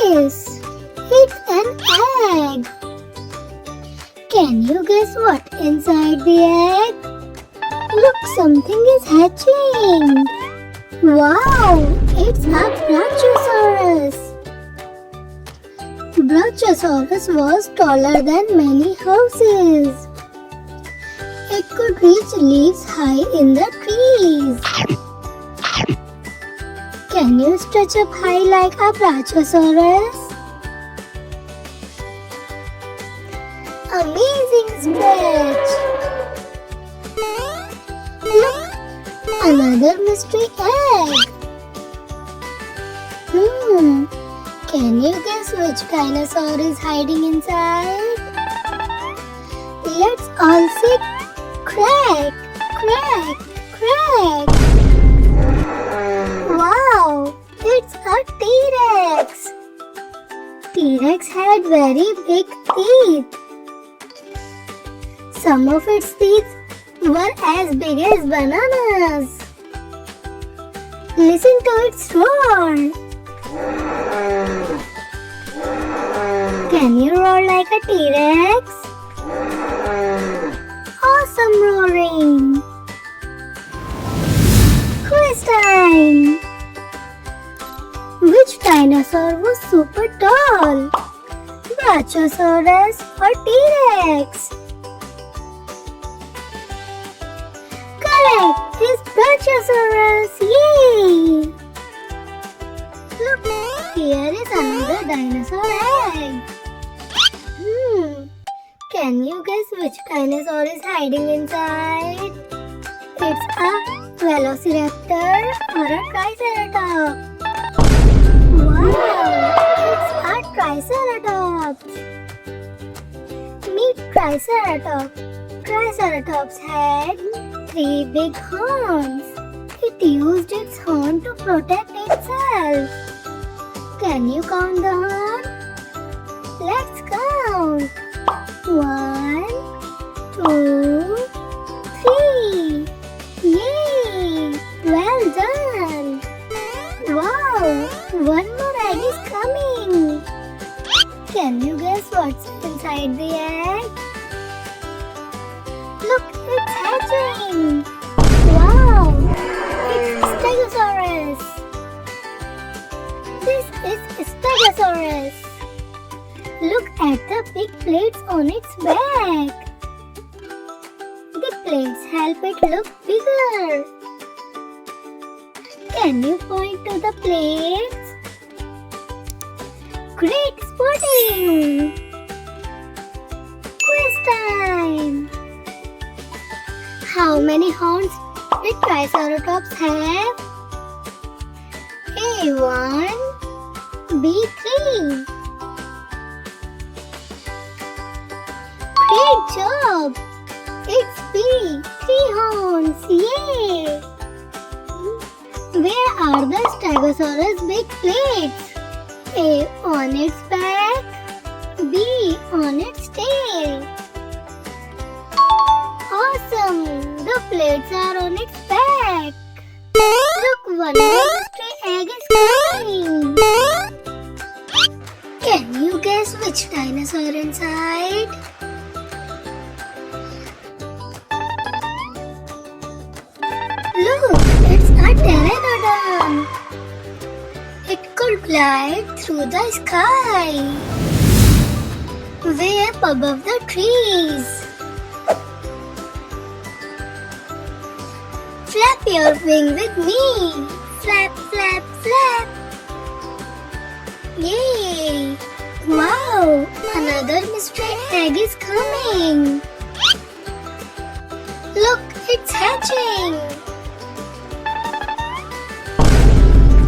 this? It's an egg. Can you guess what inside the egg? Look, something is hatching. Wow, it's a Brachiosaurus. Brachiosaurus was taller than many houses. It could reach leaves high in the trees. Can you stretch up high like a Brachiosaurus? Amazing stretch! Look, another mystery egg. Can you guess which dinosaur is hiding inside? Let's all say crack, crack, crack. Wow, it's a T-Rex. T-Rex had very big teeth. Some of its teeth were as big as bananas. Listen to its roar. Can you roar like a T-Rex? Awesome roaring. Quiz time. Which dinosaur was super tall? Brachiosaurus or T-Rex? Correct, it's Brachiosaurus. Yay! Look, here is another dinosaur egg. Can you guess which dinosaur is hiding inside? It's a Velociraptor or a Triceratops. Wow, it's a Triceratops. Meet Triceratops. Triceratops had 3 big horns. It used its horn to protect itself. Can you count the horn? Let's count. 1, 2, 3. Yay! Well done. Wow! One more egg is coming. Can you guess what's inside the egg? Look, it's hatching. Wow! It's Stegosaurus. This is Stegosaurus. Look at the big plates on its back. The plates help it look bigger. Can you point to the plates? Great spotting! Quiz time! How many horns did Triceratops have? A1, B3. Great job! It's B, 3 horns, yay! Where are the Stegosaurus big plates? A on its back, B on its tail. Awesome! The plates are on its back. Look, one more stray egg is coming. Can you guess which dinosaur inside? Look, it's a pteranodon. It could glide through the sky, way up above the trees. Flap your wing with me. Flap, flap, flap. Yay! Wow! Another mystery egg is coming. Look, it's hatching.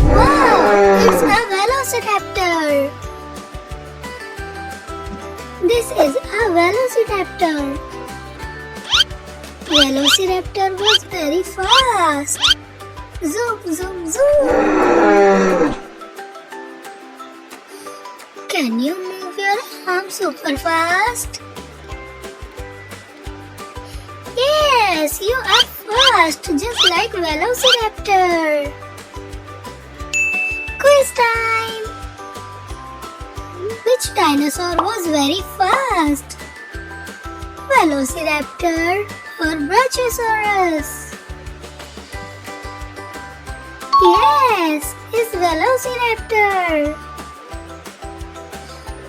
Wow! It's a Velociraptor. This is a Velociraptor. Velociraptor was very fast. Zoom, zoom, zoom. Can you move your arm super fast? Yes, you are fast, just like Velociraptor. Quiz time! Which dinosaur was very fast? Velociraptor or Brachiosaurus? Yes, it's Velociraptor.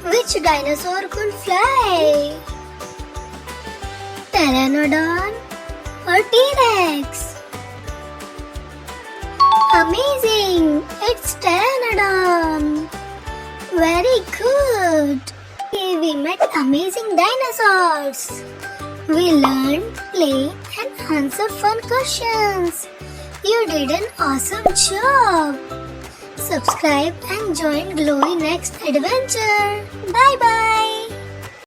Which dinosaur could fly? Pteranodon or T-Rex? Amazing! It's Pteranodon. Very good. Okay, we met amazing dinosaurs. We learned, played and answered fun questions. You did an awesome job. Subscribe and join Glowy next adventure. Bye bye.